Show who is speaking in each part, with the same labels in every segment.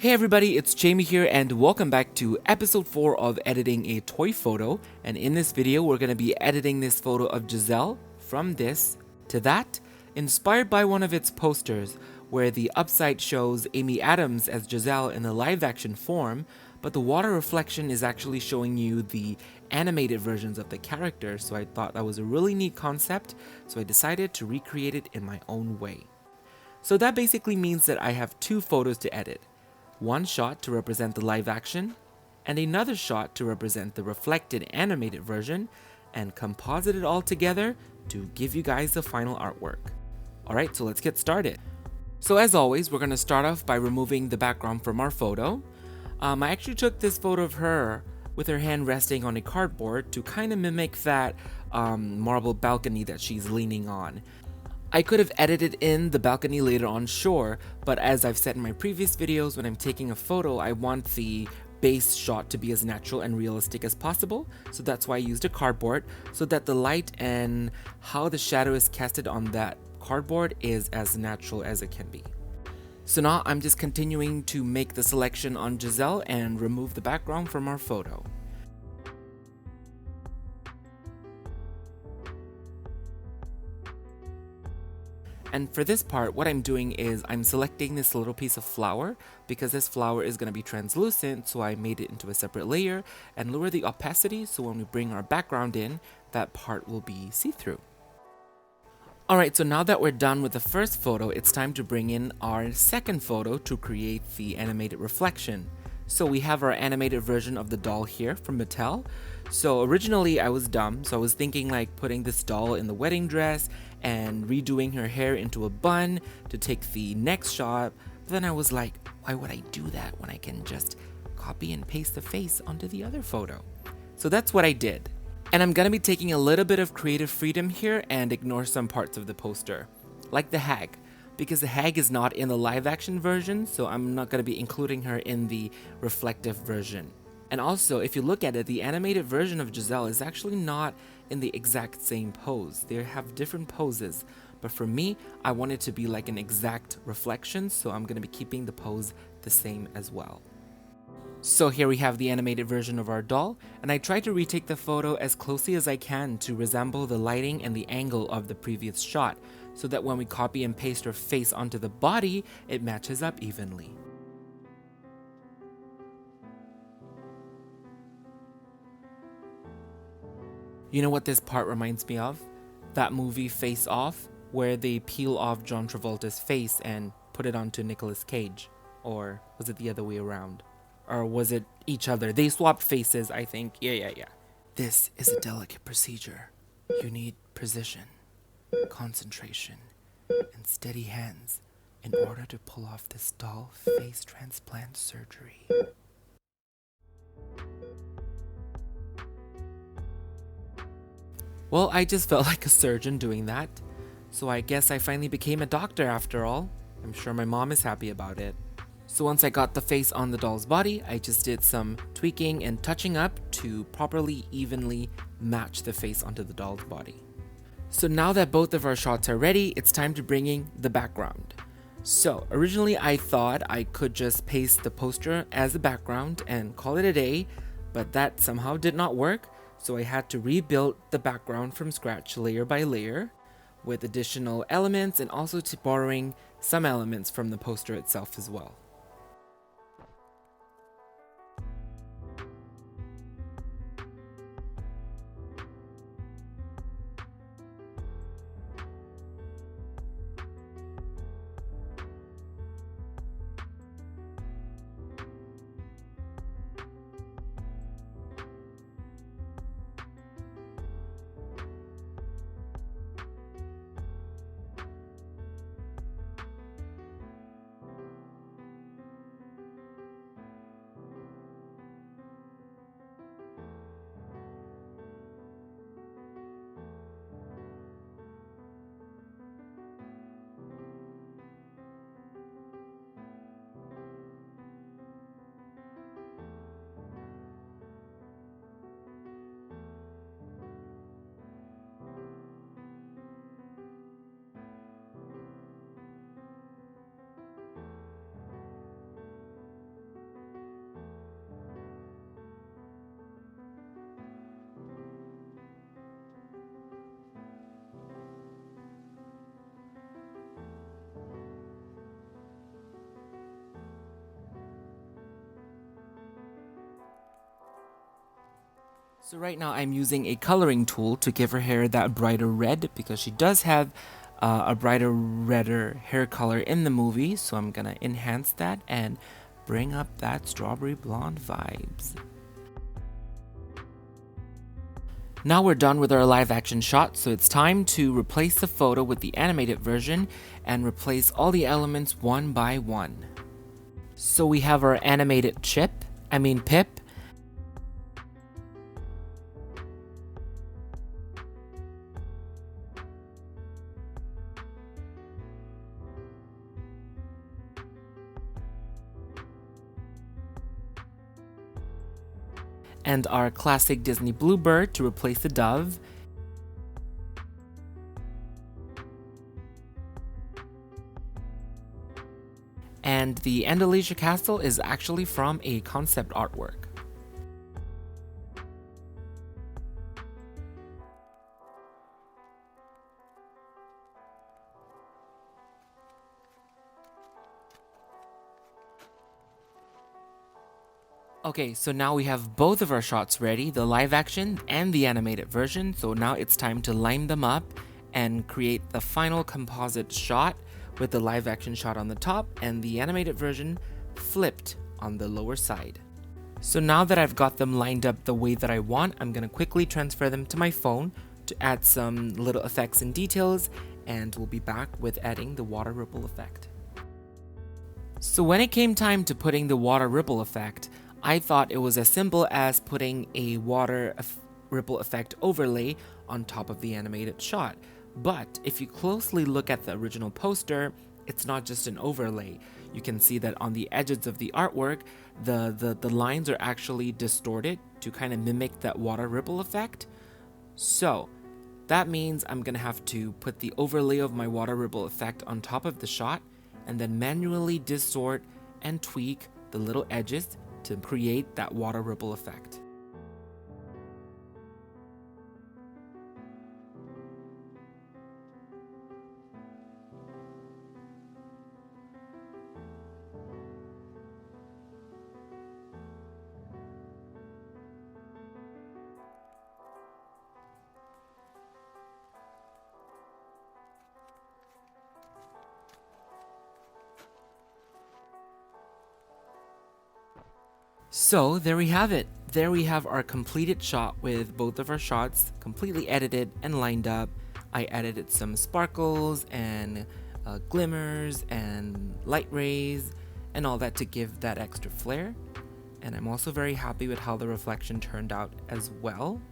Speaker 1: Hey everybody, it's Chaymie here and welcome back to episode 4 of editing a toy photo. And in this video, we're going to be editing this photo of Giselle from this to that, inspired by one of its posters where the upside shows Amy Adams as Giselle in the live action form, but the water reflection is actually showing you the animated versions of the characters. So I thought that was a really neat concept, so I decided to recreate it in my own way. So that basically means that I have 2 photos to edit. One shot to represent the live action, and another shot to represent the reflected animated version, and composite it all together to give you guys the final artwork. Alright, so let's get started. So as always, we're going to start off by removing the background from our photo. I actually took this photo of her with her hand resting on a cardboard to kind of mimic that marble balcony that she's leaning on. I could have edited in the balcony later on, sure, but as I've said in my previous videos, when I'm taking a photo, I want the base shot to be as natural and realistic as possible, so that's why I used a cardboard, so that the light and how the shadow is casted on that cardboard is as natural as it can be. So now I'm just continuing to make the selection on Giselle and remove the background from our photo. And for this part, what I'm doing is I'm selecting this little piece of flour because this flour is going to be translucent, so I made it into a separate layer and lower the opacity so when we bring our background in, that part will be see-through. Alright, so now that we're done with the first photo, it's time to bring in our second photo to create the animated reflection. So we have our animated version of the doll here from Mattel. So originally I was dumb, so I was thinking like putting this doll in the wedding dress and redoing her hair into a bun to take the next shot. But then I was like, why would I do that when I can just copy and paste the face onto the other photo? So that's what I did. And I'm gonna be taking a little bit of creative freedom here and ignore some parts of the poster, like the hag, because the hag is not in the live action version, so I'm not gonna be including her in the reflective version. And also, if you look at it, the animated version of Giselle is actually not in the exact same pose. They have different poses, but for me, I want it to be like an exact reflection, so I'm gonna be keeping the pose the same as well. So here we have the animated version of our doll, and I tried to retake the photo as closely as I can to resemble the lighting and the angle of the previous shot, so that when we copy and paste her face onto the body, it matches up evenly. You know what this part reminds me of? That movie Face Off, where they peel off John Travolta's face and put it onto Nicolas Cage. Or was it the other way around? Or was it each other? They swapped faces, I think. Yeah. This is a delicate procedure. You need precision, concentration, and steady hands in order to pull off this doll face transplant surgery. Well, I just felt like a surgeon doing that, so I guess I finally became a doctor after all. I'm sure my mom is happy about it. So once I got the face on the doll's body, I just did some tweaking and touching up to properly evenly match the face onto the doll's body. So now that both of our shots are ready, it's time to bring in the background. So originally I thought I could just paste the poster as a background and call it a day, but that somehow did not work. So I had to rebuild the background from scratch layer by layer with additional elements and also to borrowing some elements from the poster itself as well. So right now I'm using a coloring tool to give her hair that brighter red because she does have a brighter redder hair color in the movie. So I'm gonna enhance that and bring up that strawberry blonde vibes. Now we're done with our live action shot, so it's time to replace the photo with the animated version and replace all the elements one by one. So we have our animated Pip. And our classic Disney Bluebird to replace the dove. And the Andalasia Castle is actually from a concept artwork. Okay, so now we have both of our shots ready, the live action and the animated version. So now it's time to line them up and create the final composite shot with the live action shot on the top and the animated version flipped on the lower side. So now that I've got them lined up the way that I want, I'm gonna quickly transfer them to my phone to add some little effects and details, and we'll be back with adding the water ripple effect. So when it came time to putting the water ripple effect, I thought it was as simple as putting a ripple effect overlay on top of the animated shot. But if you closely look at the original poster, it's not just an overlay. You can see that on the edges of the artwork, the lines are actually distorted to kind of mimic that water ripple effect. So that means I'm gonna have to put the overlay of my water ripple effect on top of the shot and then manually distort and tweak the little edges to create that water ripple effect. So there we have it. There we have our completed shot with both of our shots completely edited and lined up. I added some sparkles and glimmers and light rays and all that to give that extra flair. And I'm also very happy with how the reflection turned out as well.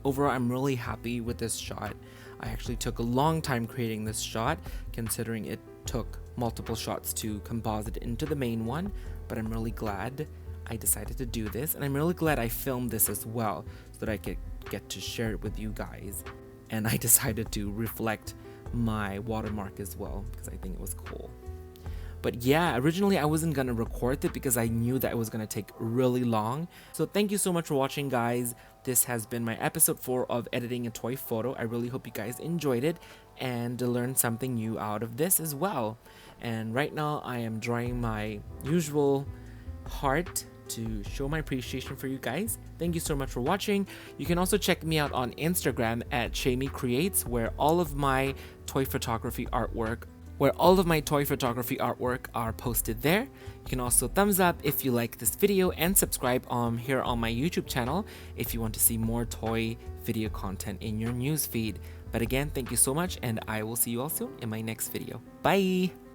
Speaker 1: Overall, I'm really happy with this shot. I actually took a long time creating this shot, considering it took multiple shots to composite into the main one, but I'm really glad I decided to do this, and I'm really glad I filmed this as well, so that I could get to share it with you guys. And I decided to reflect my watermark as well, because I think it was cool. But yeah, originally I wasn't gonna record it because I knew that it was gonna take really long. So thank you so much for watching, guys. This has been my episode 4 of editing a toy photo. I really hope you guys enjoyed it and learned something new out of this as well. And right now I am drawing my usual heart to show my appreciation for you guys. Thank you so much for watching. You can also check me out on Instagram at Chaymie Creates, where all of my toy photography artwork are posted there. You can also thumbs up if you like this video and subscribe here on my YouTube channel if you want to see more toy video content in your newsfeed. But again, thank you so much, and I will see you all soon in my next video. Bye!